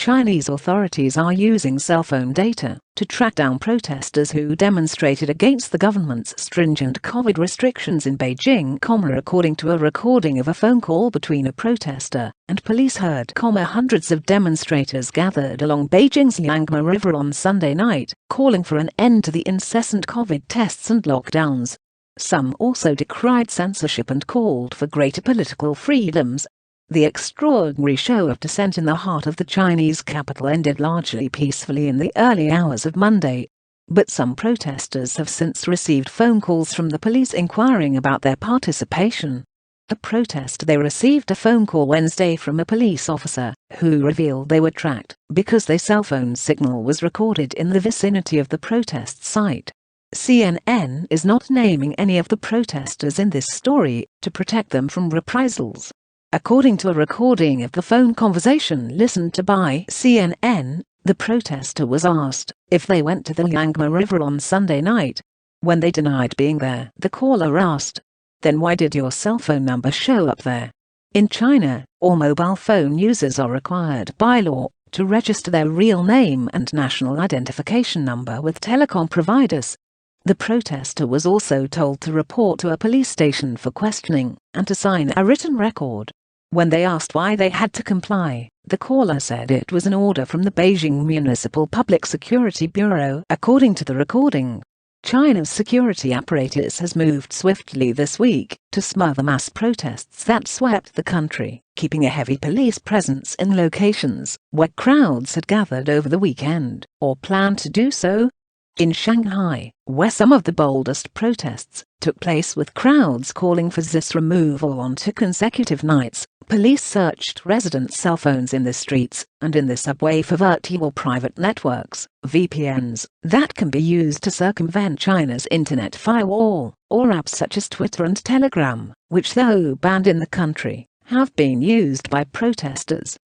Chinese authorities are using cell phone data to track down protesters who demonstrated against the government's stringent COVID restrictions in Beijing, according to a recording of a phone call between a protester and police heard. Hundreds of demonstrators gathered along Beijing's Yangtze River on Sunday night, calling for an end to the incessant COVID tests and lockdowns. Some also decried censorship and called for greater political freedoms. The extraordinary show of dissent in the heart of the Chinese capital ended largely peacefully in the early hours of Monday. But some protesters have since received phone calls from the police inquiring about their participation. A protest they received a phone call Wednesday from a police officer, who revealed they were tracked because their cell phone signal was recorded in the vicinity of the protest site. CNN is not naming any of the protesters in this story to protect them from reprisals. According to a recording of the phone conversation listened to by CNN, the protester was asked if they went to the Yangtze River on Sunday night. When they denied being there, the caller asked, "Then why did your cell phone number show up there?" In China, all mobile phone users are required by law to register their real name and national identification number with telecom providers. The protester was also told to report to a police station for questioning and to sign a written record. When they asked why they had to comply, the caller said it was an order from the Beijing Municipal Public Security Bureau. According to the recording, China's security apparatus has moved swiftly this week to smother mass protests that swept the country, keeping a heavy police presence in locations where crowds had gathered over the weekend or planned to do so. In Shanghai, where some of the boldest protests took place with crowds calling for Xi's removal on 2 consecutive nights, police searched residents' cell phones in the streets and in the subway for virtual private networks, VPNs, that can be used to circumvent China's internet firewall, or apps such as Twitter and Telegram, which, though banned in the country, have been used by protesters.